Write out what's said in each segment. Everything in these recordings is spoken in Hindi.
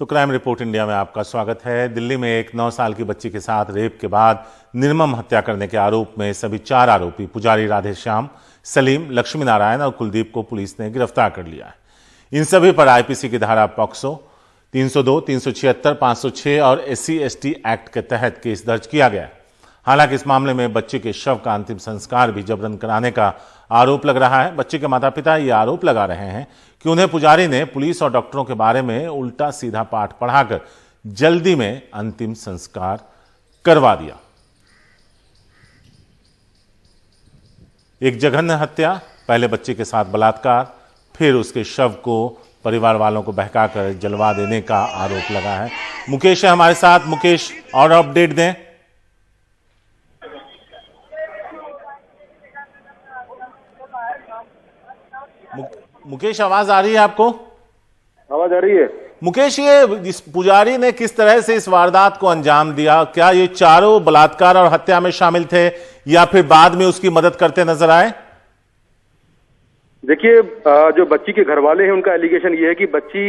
तो क्राइम रिपोर्ट इंडिया में आपका स्वागत है। दिल्ली में एक 9 साल की बच्ची के साथ रेप के बाद निर्मम हत्या करने के आरोप में सभी 4 आरोपी पुजारी राधेश्याम, सलीम, लक्ष्मी नारायण और कुलदीप को पुलिस ने गिरफ्तार कर लिया है। इन सभी पर आईपीसी की धारा पॉक्सो 302, 376, 506 और SC/ST एक्ट के तहत केस दर्ज किया गया है। हालांकि इस मामले में बच्चे के शव का अंतिम संस्कार भी जबरन कराने का आरोप लग रहा है। बच्चे के माता पिता ये आरोप लगा रहे हैं कि उन्हें पुजारी ने पुलिस और डॉक्टरों के बारे में उल्टा सीधा पाठ पढ़ाकर जल्दी में अंतिम संस्कार करवा दिया। एक जघन्य हत्या, पहले बच्चे के साथ बलात्कार, फिर उसके शव को परिवार वालों को बहकाकर जलवा देने का आरोप लगा है। मुकेश है हमारे साथ। मुकेश, और अपडेट दें। मुकेश, आवाज आ रही है आपको? आवाज आ रही है। मुकेश, ये इस पुजारी ने किस तरह से इस वारदात को अंजाम दिया? क्या ये चारों बलात्कार और हत्या में शामिल थे या फिर बाद में उसकी मदद करते नजर आए? देखिए, जो बच्ची के घर वाले हैं उनका एलिगेशन ये है कि बच्ची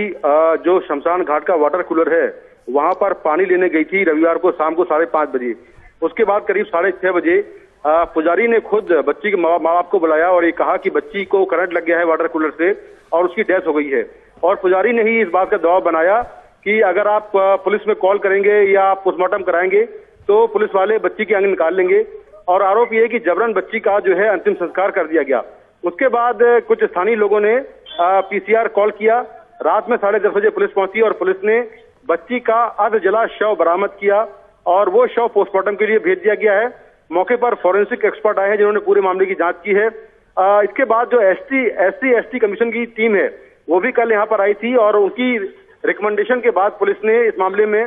जो शमशान घाट का वाटर कूलर है वहां पर पानी लेने गई थी रविवार को शाम को 5:30 बजे। उसके बाद करीब 6:30 बजे पुजारी ने खुद बच्ची के माँ बाप को बुलाया और ये कहा कि बच्ची को करंट लग गया है वाटर कूलर से और उसकी डेथ हो गई है। और पुजारी ने ही इस बात का दबाव बनाया कि अगर आप पुलिस में कॉल करेंगे या पोस्टमार्टम कराएंगे तो पुलिस वाले बच्ची की अंग निकाल लेंगे। और आरोप ये है कि जबरन बच्ची का जो है अंतिम संस्कार कर दिया गया। उसके बाद कुछ स्थानीय लोगों ने PCR कॉल किया। रात में 10:30 बजे पुलिस पहुंची और पुलिस ने बच्ची का अर्ध जला शव बरामद किया और वो शव पोस्टमार्टम के लिए भेज दिया गया है। मौके पर फॉरेंसिक एक्सपर्ट आए हैं जिन्होंने पूरे मामले की जांच की है। इसके बाद जो SC/ST कमीशन की टीम है वो भी कल यहाँ पर आई थी और उनकी रिकमेंडेशन के बाद पुलिस ने इस मामले में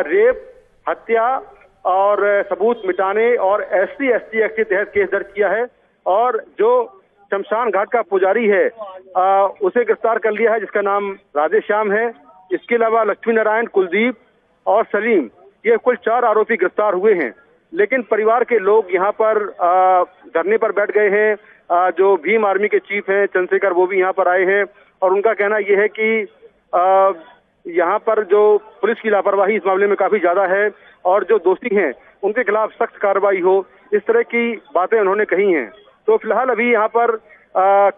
रेप, हत्या और सबूत मिटाने और SC/ST एक्ट के तहत केस दर्ज किया है। और जो शमशान घाट का पुजारी है उसे गिरफ्तार कर लिया है, जिसका नाम राधेश्याम है। इसके अलावा लक्ष्मी नारायण, कुलदीप और सलीम, ये कुल 4 आरोपी गिरफ्तार हुए हैं। लेकिन परिवार के लोग यहाँ पर धरने पर बैठ गए हैं। जो भीम आर्मी के चीफ हैं चंद्रशेखर, वो भी यहाँ पर आए हैं और उनका कहना यह है कि यहाँ पर जो पुलिस की लापरवाही इस मामले में काफी ज्यादा है और जो दोषी हैं उनके खिलाफ सख्त कार्रवाई हो, इस तरह की बातें उन्होंने कही हैं। तो फिलहाल अभी यहाँ पर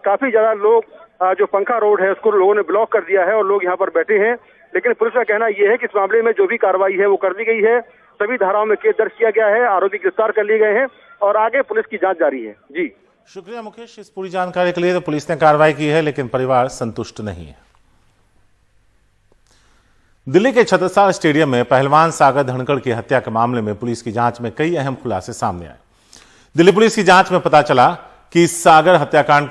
काफी ज्यादा लोग जो पंखा रोड है उसको लोगों ने ब्लॉक कर दिया है और लोग यहाँ पर बैठे हैं। लेकिन पुलिस का कहना यह है कि इस मामले में जो भी कार्रवाई है वो कर दी गई है। सभी धाराओं में केस दर्ज किया गया है, आरोपी गिरफ्तार कर लिए गए हैं और आगे पुलिस की जांच जारी है। जी शुक्रिया मुकेश इस पूरी जानकारी के लिए। तो पुलिस ने कार्रवाई की है लेकिन परिवार संतुष्ट नहीं है। दिल्ली के छत्रसाल स्टेडियम में पहलवान सागर धनखड़ की हत्या के मामले में पुलिस की जांच में कई अहम खुलासे सामने आए। दिल्ली पुलिस की जांच में पता चला कि सागर हत्याकांड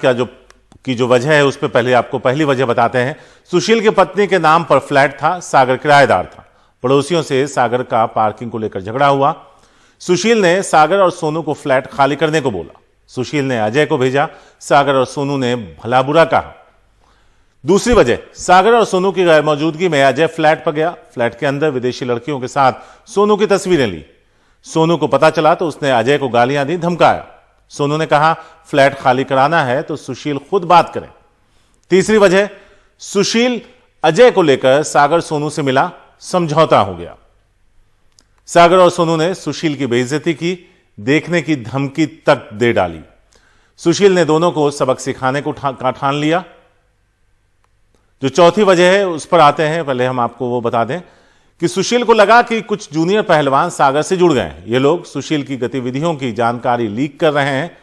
की जो वजह है उस पर पहले आपको पहली वजह बताते हैं। सुशील की पत्नी के नाम पर फ्लैट था, सागर किराएदार था। पड़ोसियों से सागर का पार्किंग को लेकर झगड़ा हुआ। सुशील ने सागर और सोनू को फ्लैट खाली करने को बोला। सुशील ने अजय को भेजा, सागर और सोनू ने भला बुरा कहा। दूसरी वजह, सागर और सोनू की गैरमौजूदगी में अजय फ्लैट पर गया। फ्लैट के अंदर विदेशी लड़कियों के साथ सोनू की तस्वीरें ली। सोनू को पता चला तो उसने अजय को गालियां दी, धमकाया। सोनू ने कहा फ्लैट खाली कराना है तो सुशील खुद बात करे। तीसरी वजह, सुशील अजय को लेकर सागर सोनू से मिला, समझौता हो गया। सागर और सोनू ने सुशील की बेइज्जती की, देखने की धमकी तक दे डाली। सुशील ने दोनों को सबक सिखाने को ठान लिया। जो चौथी वजह है उस पर आते हैं। पहले हम आपको वो बता दें कि सुशील को लगा कि कुछ जूनियर पहलवान सागर से जुड़ गए हैं। ये लोग सुशील की गतिविधियों की जानकारी लीक कर रहे हैं,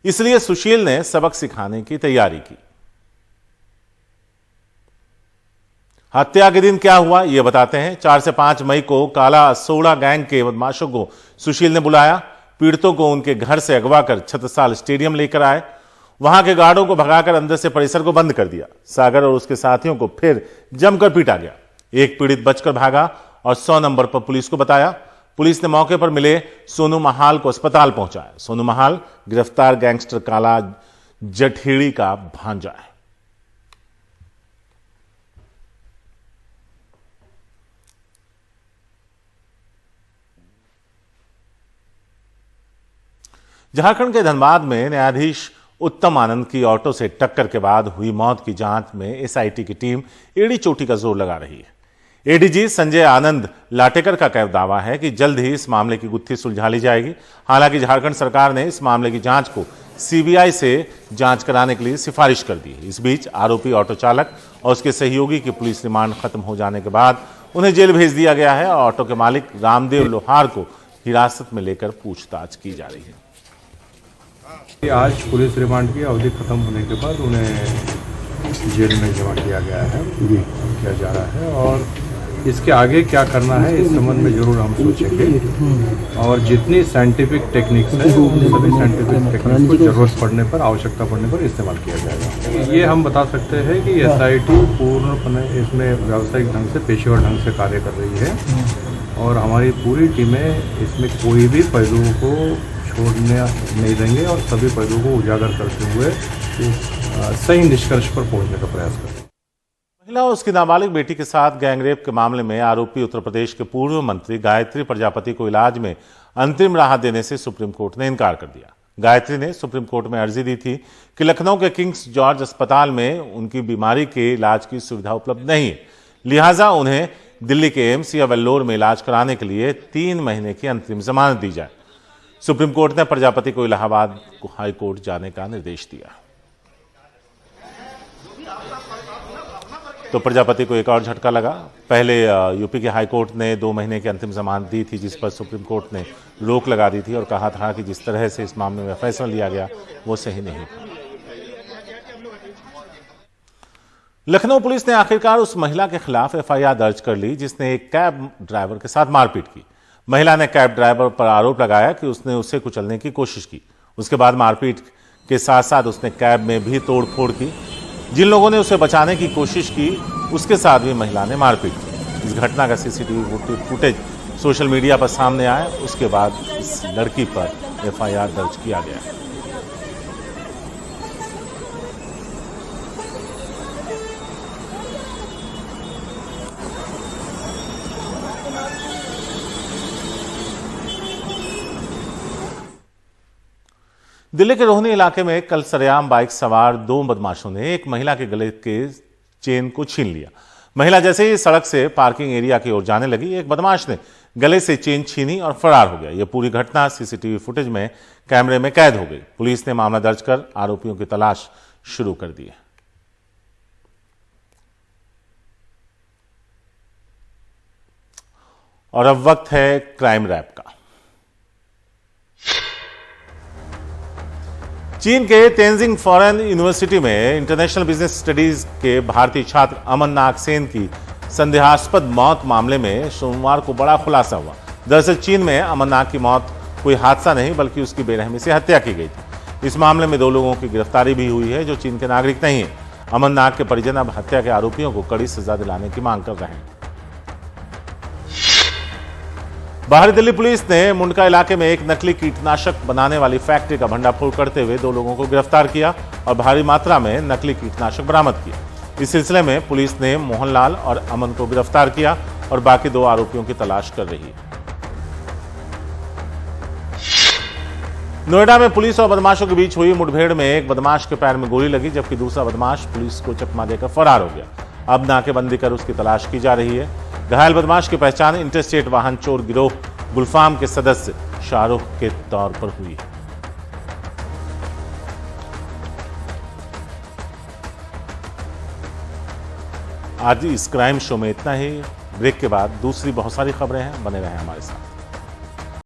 इसलिए सुशील ने सबक सिखाने की तैयारी की। हत्या के दिन क्या हुआ यह बताते हैं। 4 से 5 मई को काला सोड़ा गैंग के बदमाशों को सुशील ने बुलाया। पीड़ितों को उनके घर से अगवा कर छत्रसाल स्टेडियम लेकर आए। वहां के गार्डों को भगाकर अंदर से परिसर को बंद कर दिया। सागर और उसके साथियों को फिर जमकर पीटा गया। एक पीड़ित बचकर भागा और 100 नंबर पर पुलिस को बताया। पुलिस ने मौके पर मिले सोनू महाल को अस्पताल पहुंचाया। सोनू महाल गिरफ्तार गैंगस्टर काला जठेड़ी का भांजा है। झारखंड के धनबाद में न्यायाधीश उत्तम आनंद की ऑटो से टक्कर के बाद हुई मौत की जांच में SIT की टीम एड़ी चोटी का जोर लगा रही है। एडीजी संजय आनंद लाटेकर का कह दावा है कि जल्द ही इस मामले की गुत्थी सुलझा ली जाएगी। हालांकि झारखंड सरकार ने इस मामले की जांच को सीबीआई से जांच कराने के लिए सिफारिश कर दी है। इस बीच आरोपी ऑटो चालक और उसके सहयोगी की पुलिस रिमांड खत्म हो जाने के बाद उन्हें जेल भेज दिया गया है और ऑटो के मालिक रामदेव लोहार को हिरासत में लेकर पूछताछ की जा रही है। आज पुलिस रिमांड की अवधि खत्म होने के बाद उन्हें जेल में जमा किया गया है, किया जा रहा है और इसके आगे क्या करना है इस संबंध में जरूर हम सोचेंगे और जितनी साइंटिफिक टेक्निक्स है उन सभी साइंटिफिक टेक्निक्स को जरूरत पड़ने पर, आवश्यकता पड़ने पर इस्तेमाल किया जाएगा। ये हम बता सकते हैं कि एसआईटी पूर्णपणे इसमें व्यावसायिक ढंग से, पेशेवर ढंग से कार्य कर रही है और हमारी पूरी टीमें इसमें कोई भी पहलुओं को छोड़ने नहीं देंगे और सभी पहलुओं को उजागर करते हुए सही निष्कर्ष पर पहुंचने का प्रयास करेंगे। महिला और उसकी नाबालिग बेटी के साथ गैंगरेप के मामले में आरोपी उत्तर प्रदेश के पूर्व मंत्री गायत्री प्रजापति को इलाज में अंतरिम राहत देने से सुप्रीम कोर्ट ने इनकार कर दिया। गायत्री ने सुप्रीम कोर्ट में अर्जी दी थी कि लखनऊ के किंग्स जॉर्ज अस्पताल में उनकी बीमारी के इलाज की सुविधा उपलब्ध नहीं है, लिहाजा उन्हें दिल्ली के एम्स या वेल्लोर में इलाज कराने के लिए 3 महीने की अंतरिम जमानत दी जाए। सुप्रीम कोर्ट ने प्रजापति को इलाहाबाद हाई कोर्ट जाने का निर्देश दिया। तो प्रजापति को एक और झटका लगा। पहले यूपी के हाई कोर्ट ने 2 महीने की अंतिम जमानत दी थी, जिस पर सुप्रीम कोर्ट ने रोक लगा दी थी और कहा था कि जिस तरह से इस मामले में फैसला लिया गया वो सही नहीं था। लखनऊ पुलिस ने आखिरकार उस महिला के खिलाफ एफआईआर दर्ज कर ली जिसने एक कैब ड्राइवर के साथ मारपीट की। महिला ने कैब ड्राइवर पर आरोप लगाया कि उसने उसे कुचलने की कोशिश की। उसके बाद मारपीट के साथ साथ उसने कैब में भी तोड़फोड़ की। जिन लोगों ने उसे बचाने की कोशिश की उसके साथ भी महिला ने मारपीट की। इस घटना का सीसीटीवी फुटेज सोशल मीडिया पर सामने आया। उसके बाद इस लड़की पर एफआईआर दर्ज किया गया। दिल्ली के रोहनी इलाके में कल सरेआम बाइक सवार 2 बदमाशों ने एक महिला के गले के चेन को छीन लिया। महिला जैसे ही सड़क से पार्किंग एरिया की ओर जाने लगी, एक बदमाश ने गले से चेन छीनी और फरार हो गया। यह पूरी घटना सीसीटीवी फुटेज में कैमरे में कैद हो गई। पुलिस ने मामला दर्ज कर आरोपियों की तलाश शुरू कर दी है। और अब वक्त है क्राइम रैप का। चीन के तेंजिंग फॉरेन यूनिवर्सिटी में इंटरनेशनल बिजनेस स्टडीज के भारतीय छात्र अमन नाग सेन की संदेहास्पद मौत मामले में सोमवार को बड़ा खुलासा हुआ। दरअसल चीन में अमन नाग की मौत कोई हादसा नहीं बल्कि उसकी बेरहमी से हत्या की गई थी। इस मामले में 2 लोगों की गिरफ्तारी भी हुई है जो चीन के नागरिक नहीं है। अमन नाग के परिजन अब हत्या के आरोपियों को कड़ी सजा दिलाने की मांग कर रहे हैं। बाहरी दिल्ली पुलिस ने मुंडका इलाके में एक नकली कीटनाशक बनाने वाली फैक्ट्री का भंडाफोड़ करते हुए 2 लोगों को गिरफ्तार किया और भारी मात्रा में नकली कीटनाशक बरामद किया। इस सिलसिले में पुलिस ने मोहनलाल और अमन को गिरफ्तार किया और बाकी 2 आरोपियों की तलाश कर रही है। नोएडा में पुलिस और बदमाशों के बीच हुई मुठभेड़ में एक बदमाश के पैर में गोली लगी जबकि दूसरा बदमाश पुलिस को चकमा देकर फरार हो गया। अब नाकेबंदी कर उसकी तलाश की जा रही है। घायल बदमाश की पहचान इंटरस्टेट वाहन चोर गिरोह गुलफाम के सदस्य शाहरुख के तौर पर हुई है। आज इस क्राइम शो में इतना ही। ब्रेक के बाद दूसरी बहुत सारी खबरें हैं, बने रहें हमारे साथ।